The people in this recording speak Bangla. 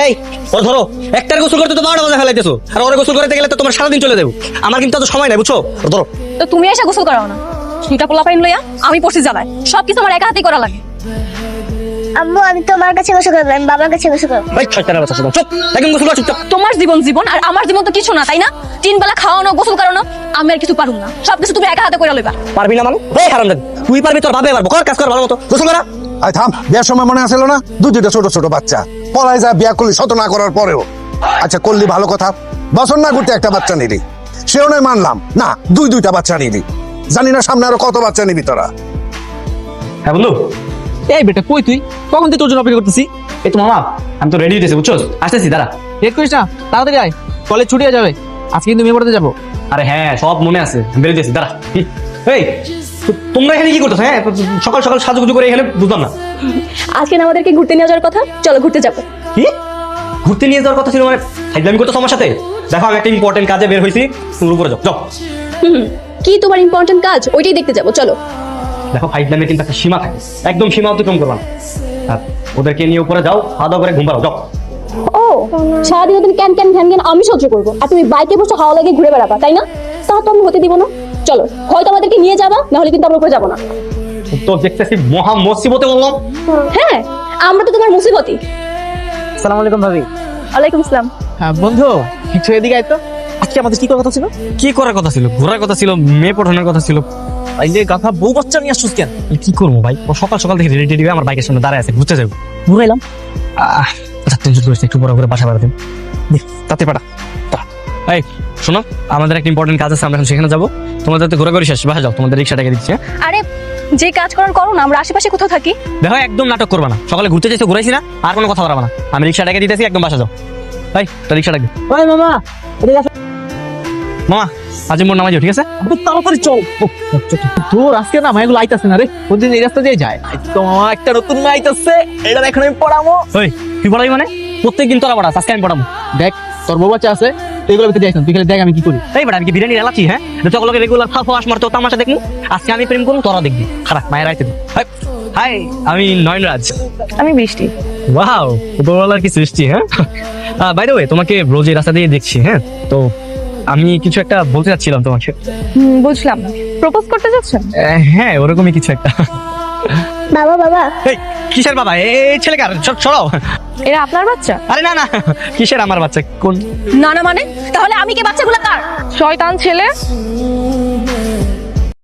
এই ও ধরো, একটার গোসল করতে তো 12টা বাজে ফেলাইতেছো, আর ওরে গোসল করতে গেলে তো তোমার সারাদিন চলে যাবে। আমার কিন্তু এত সময় নাই, বুঝছো? ও ধরো। তো তুমি এসে গোসল করাও না, দুইটা পোলা পাইন লইয়া আমি পড়ছি জ্বালায়, সবকিছু আমার একা হাতেই করা লাগে। আম্মু আমি তোমার কাছে বসে করবো, আমি বাবার কাছে বসে করবো। এই শয়তানের বাচ্চা, চুপ একদম গোসল কর, চুপচাপ। তোমার জীবন জীবন আর আমার জীবন তো কিছু না, তাই না? 3 বেলা খাওয়ানো গোসল করানো, আমি আর কিছু পারুম না, সবকিছু তুমি একা হাতে করে লইবা। পারবি না মানে? এই হারামজাদি, তুই পারবি, তোর ভাবে পারবো। কর কাজ কর ভালো মতো, গোসল করা। আই থাম, বিয়ার সময় মনে আসলো না দুইটা ছোট ছোট বাচ্চা পলায় যায় বিয়া করলি শত না করার পরেও। আচ্ছা করলি ভালো কথা, বছর না ঘুরতে একটা বাচ্চা নিলি, সেও নয় মানলাম না, দুইটা বাচ্চা নিলি। জানি না সামনে আরো কত বাচ্চা নিবি তোরা। হ্যাঁ বন্ধু। এই বেটা কই তুই? কখন তুই তোর জন্য অপেক্ষা করতেছি? এই তো মামা, আমি তো রেডি হইতেছি, বুঝছো? আসতেছি, দাঁড়া। লেট করিস না, তাড়াতাড়ি আয়, কলেজ ছুটি হয়ে যাবে। আজকে কিন্তু মেয়ে পড়তে যাবো। আরে হ্যাঁ, সব মনে আছে, বেরিয়ে দিয়েছি, দাঁড়া। এই তোমরা এখানে কি করতেছো? হ্যাঁ, সকাল সকাল সাজুগুজু করে এখানে, বুঝলাম না। আজকে না আমাদেরকে ঘুরতে নিয়ে যাওয়ার কথা, চলো ঘুরতে যাবো। কি ঘুরতে নিয়ে যাওয়ার কথা ছিল? মানে ফাইজলামি করতেছো আমার সাথে? দেখো আমি একটা ইম্পর্টেন্ট কাজে বের হয়েছি, তুমি উপরে যাও, যাও। কি তোমার ইম্পর্টেন্ট কাজ? ওইটাই দেখতে যাবো, চলো। দেখো ফাইজলামির কিন্তু একটা সীমা থাকে, একদম সীমা অতিক্রম করবা না। আর ওদেরকে নিয়ে উপরে যাও, খাওয়া দাওয়া করে ঘুম পাড়াও, যাও। ও সারাদিন ওদের ক্যান ক্যান ঘ্যান ঘ্যান আমি সহ্য করবো, আর তুমি বাইকে বসে হাওয়া লাগে ঘুরে বেড়াবা, তাই না? তা তো আমি হতে দিব না। চলো, হয়তো আমাদেরকে নিয়ে যাবা, না হলে কিন্তু আমরা উপরে যাবো না। তো দেখতেছি মহা মুসিবতে বললাম। হ্যাঁ, আমরা তো তোমার মুসিবতই। আসসালামু আলাইকুম ভাবি। ওয়ালাইকুম আসসালাম। হ্যাঁ বন্ধু, একটু এদিকে আয় তো। আজকে আমাদের কি করার কথা ছিল? কি করার কথা ছিল? ঘোরার কথা ছিল, মেয়ে পড়ানোর কথা ছিল। এই যে গাধা বউ বাচ্চা নিয়ে আসছিস কেন? কি করবো ভাই, ও সকাল সকাল থেকে রেডি রেডি আমার বাইকের সামনে দাঁড়ায় আছে, ঘুরতে যাবো। ঘুরাইলাম। আচ্ছা টেনশন করিস না, একটু বড় করে বাসা বাড়াতেন, তাতে পাঠা। এই শোনো, আমাদের একটা ইম্পর্টেন্ট কাজ আছে, আমরা এখন সেখানে যাবো। তোমাদের তো ঘোরাঘুরি শেষ, বাসা যাও, তোমাদের রিক্সাটাকে দিচ্ছি। আরে যে কাজ করার করো না, আমরা আশেপাশে কোথাও থাকি। দেখো একদম নাটক করবা না, সকালে ঘুরতে যাইতে ঘুরাইছি না, আর কোনো কথা বলবা না। আমি রিক্সাটাকে দিতেছি, একদম বাসা যাও। ভাই তো রিক্সা ডাকবে। ওই মামা, এদিকে আসো। মামা আজ মোর নামাই যাও, ঠিক আছে? খুব তাড়াতাড়ি চল। তোর আজকে না মাইগুলো আইতাছে না রে, প্রতিদিন এই রাস্তা দিয়ে যায়। তো মামা একটা নতুন মাই আইতাছে, এটা এখন আমি পড়াবো। ওই তুই পড়াবি মানে? প্রত্যেকদিন তোরা পড়াস, আজকে আমি পড়াবো। দেখ তোর বউ বাচ্চা আছে, তুই এগুলো ভিতরে যাইছ, তুই খালি দেখ আমি কি করি। এই বেটা, আমি কি বিরিয়ানি এলাচি? হ্যাঁ, সকলকে রেগুলার ফাঁস মারতো, তামাশা দেখবো। আজকে আমি প্রেম করুন, তোরা দেখবি। খারাপ মায়ের আইতে। হাই, আমি নয়নরাজ। আমি বৃষ্টি। ওয়াও, উপরওয়ালার কি সৃষ্টি। হ্যাঁ, বাই দ্য ওয়ে, তোমাকে রোজ এই রাস্তা দিয়ে দেখছি। হ্যাঁ, তো আমি কিছু একটা বলতে চাচ্ছিলাম তোমাকে। বুঝলাম, প্রপোজ করতে যাচ্ছেন? হ্যাঁ, ওরকমই কিছু একটা। বাবা বাবা এই কিসের বাবা? এই ছেলে কার? সরাও। এরা আপনার বাচ্চা? আরে না না, কিসের আমার বাচ্চা? কোন না না মানে, তাহলে আমি কে? বাচ্চাগুলো কার? শয়তান ছেলে।